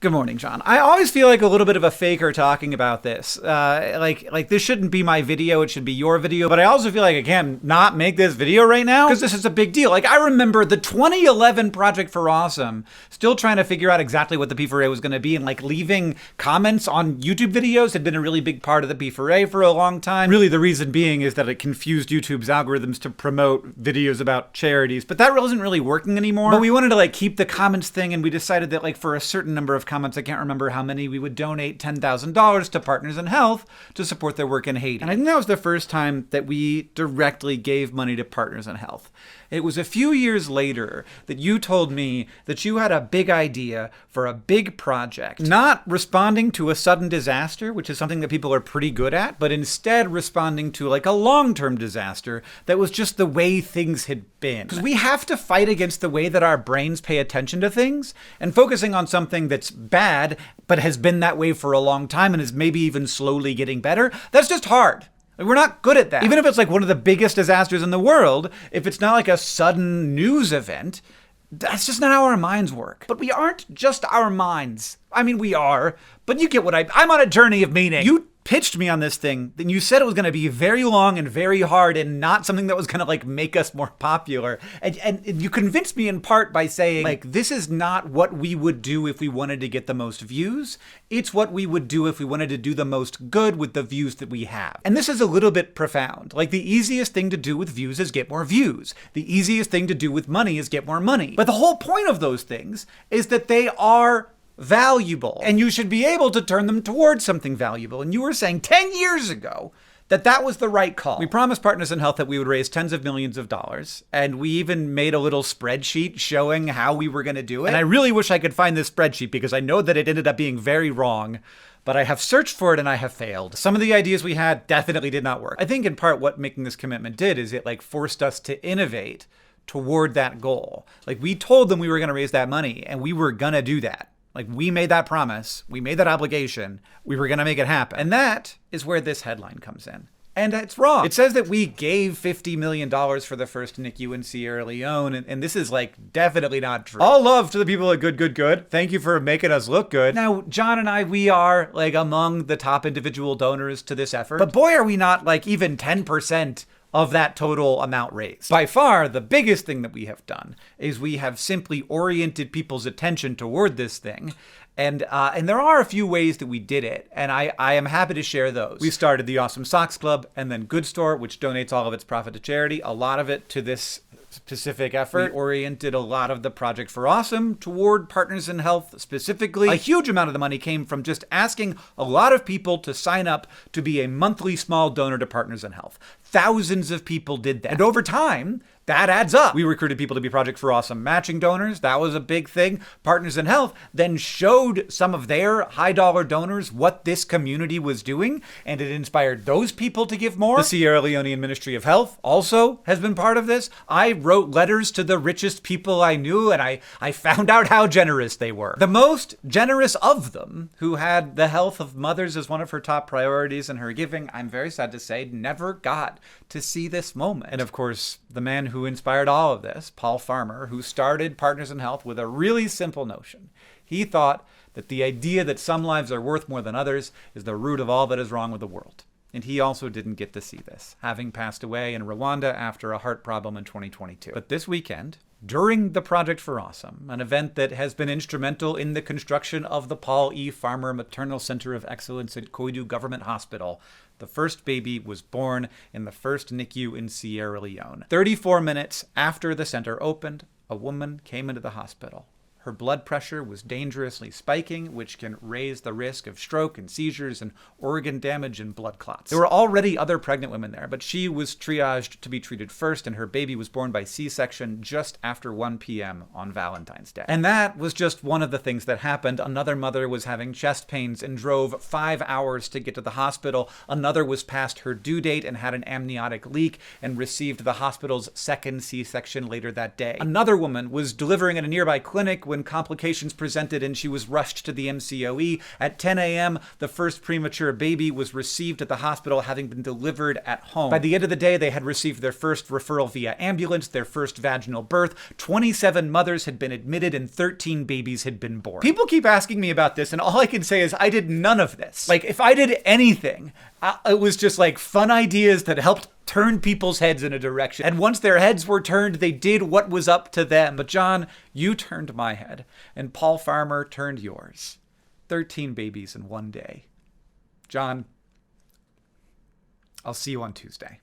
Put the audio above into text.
Good morning, John. I always feel like a little bit of a faker talking about this. Like this shouldn't be my video, it should be your video. But I also feel like I can't not make this video right now because this is a big deal. Like, I remember the 2011 Project for Awesome, still trying to figure out exactly what the P4A was going to be, and like leaving comments on YouTube videos had been a really big part of the P4A for a long time. Really, the reason being is that it confused YouTube's algorithms to promote videos about charities, but that wasn't really working anymore. But we wanted to like keep the comments thing, and we decided that like for a certain number of comments, I can't remember how many, we would donate $10,000 to Partners in Health to support their work in Haiti. And I think that was the first time that we directly gave money to Partners in Health. It was a few years later that you told me that you had a big idea for a big project, not responding to a sudden disaster, which is something that people are pretty good at, but instead responding to like a long-term disaster that was just the way things had been. Because we have to fight against the way that our brains pay attention to things, and focusing on something that's bad but has been that way for a long time and is maybe even slowly getting better, that's just hard. Like, we're not good at that. Even if it's like one of the biggest disasters in the world, if it's not like a sudden news event, that's just not how our minds work. But we aren't just our minds. I mean, we are, but you get what I'm on a journey of meaning. You pitched me on this thing, then you said it was going to be very long and very hard and not something that was going to like make us more popular. And you convinced me in part by saying like, this is not what we would do if we wanted to get the most views. It's what we would do if we wanted to do the most good with the views that we have. And this is a little bit profound. Like, the easiest thing to do with views is get more views. The easiest thing to do with money is get more money. But the whole point of those things is that they are valuable, and you should be able to turn them towards something valuable. And you were saying 10 years ago that that was the right call. We promised Partners in Health that we would raise tens of millions of dollars, and we even made a little spreadsheet showing how we were going to do it. And I really wish I could find this spreadsheet because I know that it ended up being very wrong, but I have searched for it and I have failed. Some of the ideas we had definitely did not work. I think in part what making this commitment did is it like forced us to innovate toward that goal. Like, we told them we were going to raise that money, and we were going to do that. Like, we made that promise, we made that obligation, we were going to make it happen. And that is where this headline comes in. And it's wrong. It says that we gave $50 million for the first NICU in Sierra Leone, and this is like definitely not true. All love to the people at Good. Thank you for making us look good. Now, John and I, we are like among the top individual donors to this effort, but boy, are we not like even 10% of that total amount raised. By far, the biggest thing that we have done is we have simply oriented people's attention toward this thing. And there are a few ways that we did it, and I am happy to share those. We started the Awesome Socks Club and then Good Store, which donates all of its profit to charity, a lot of it to this specific effort. We oriented a lot of the Project for Awesome toward Partners in Health specifically. A huge amount of the money came from just asking a lot of people to sign up to be a monthly small donor to Partners in Health. Thousands of people did that. And over time, that adds up. We recruited people to be Project for Awesome matching donors. That was a big thing. Partners in Health then showed some of their high dollar donors what this community was doing, and it inspired those people to give more. The Sierra Leonean Ministry of Health also has been part of this. I wrote letters to the richest people I knew, and I found out how generous they were. The most generous of them, who had the health of mothers as one of her top priorities in her giving, I'm very sad to say, never got to see this moment. And of course, the man who inspired all of this, Paul Farmer, who started Partners in Health with a really simple notion. He thought that the idea that some lives are worth more than others is the root of all that is wrong with the world. And he also didn't get to see this, having passed away in Rwanda after a heart problem in 2022. But this weekend, during the Project for Awesome, an event that has been instrumental in the construction of the Paul E. Farmer Maternal Center of Excellence at Koidu Government Hospital, the first baby was born in the first NICU in Sierra Leone. 34 minutes after the center opened, a woman came into the hospital. Her blood pressure was dangerously spiking, which can raise the risk of stroke and seizures and organ damage and blood clots. There were already other pregnant women there, but she was triaged to be treated first, and her baby was born by C-section just after 1 p.m. on Valentine's Day. And that was just one of the things that happened. Another mother was having chest pains and drove 5 hours to get to the hospital. Another was past her due date and had an amniotic leak and received the hospital's second C-section later that day. Another woman was delivering at a nearby clinic when when complications presented and she was rushed to the MCOE. At 10 a.m., the first premature baby was received at the hospital, having been delivered at home. By the end of the day, they had received their first referral via ambulance, their first vaginal birth. 27 mothers had been admitted and 13 babies had been born. People keep asking me about this, and all I can say is I did none of this. Like, if I did anything, it was just like fun ideas that helped turn people's heads in a direction. And once their heads were turned, they did what was up to them. But John, you turned my head, and Paul Farmer turned yours. 13 babies in one day. John, I'll see you on Tuesday.